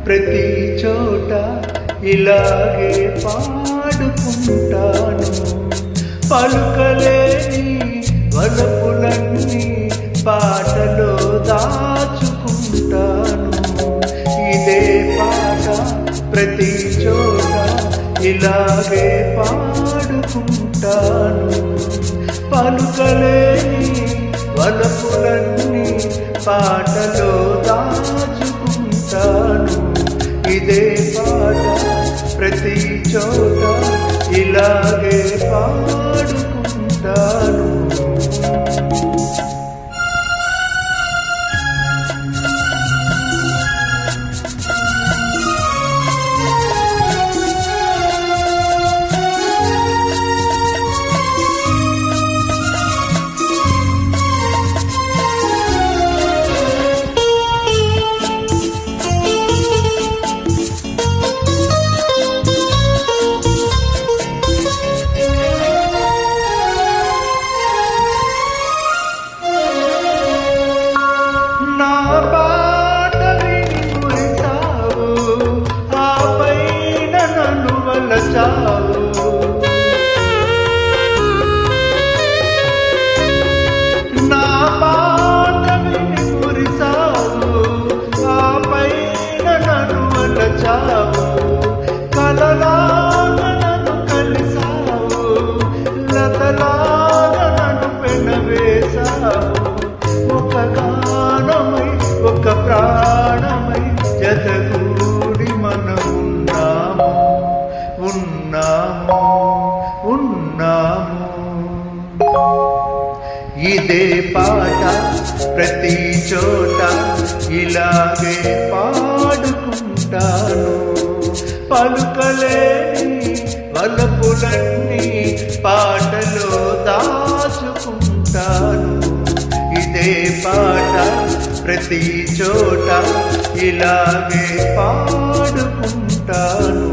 ప్రతి చోట ఇలాగే పాడుకుంటాను. పలుకలేని వలపులన్నీ పాటలో దాచుకుంటాను. ఇదే పాట ప్రతి చోట ఇలాగే పాడుకుంటాను. పలుకలేని వలపులన్నీ పాటలో దాచుకుంటాను. ఇదే పాట ప్రతి చోట ఇలాగే పాడుకుంటాను. నా పాట విని మురిసావు, ఆపైన నన్ను వలచావు. కలలాగా నన్ను కలిసావు, లతలాగా నన్ను పెనవేశావు. ఒక గానమై ఒక ప్రాణమై జతగూడి మనమున్నాము, ఉన్నాము, ఉన్నాము. ఇదే పాట ప్రతి చోట ఇలాగే పాడుకుంటాను. పలుకలేని వలపులన్నీ పాటలో దాచుకుంటాను. ఇదే పాట ప్రతి చోట ఇలాగే పాడుకుంటాను.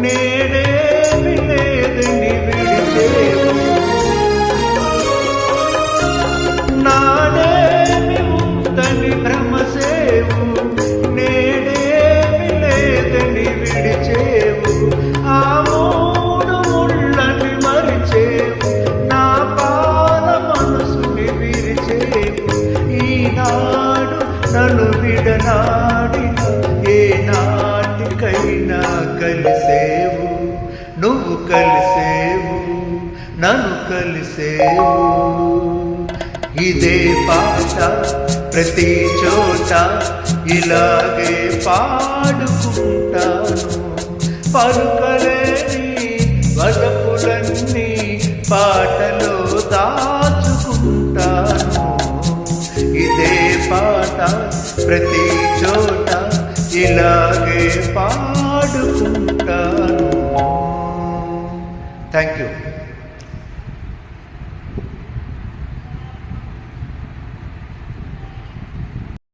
నేడేమి లేదని విడిచేవు, నాడేమి ఉందని భ్రమసేవు. నేడేమి లేదని విడిచేవు, ఆ మూడు ముళ్ళని మరిచేవు. నా పాల మనసుని విరిచేవు. ఈనాడు నన్ను విడనాడిన ఏనాటికైనా కలిసేవు, నువ్వు కలిసేవు, నన్ను కలిసేవు. ఇదే పాట ప్రతి చోట ఇలాగే పాడుకుంటాను. పలుకలేని వలపులన్నీ పాటలో దాచుకుంటాను. ఇదే పాట ప్రతి చోట ఇలాగే పాడుకుంటాను. Thank you.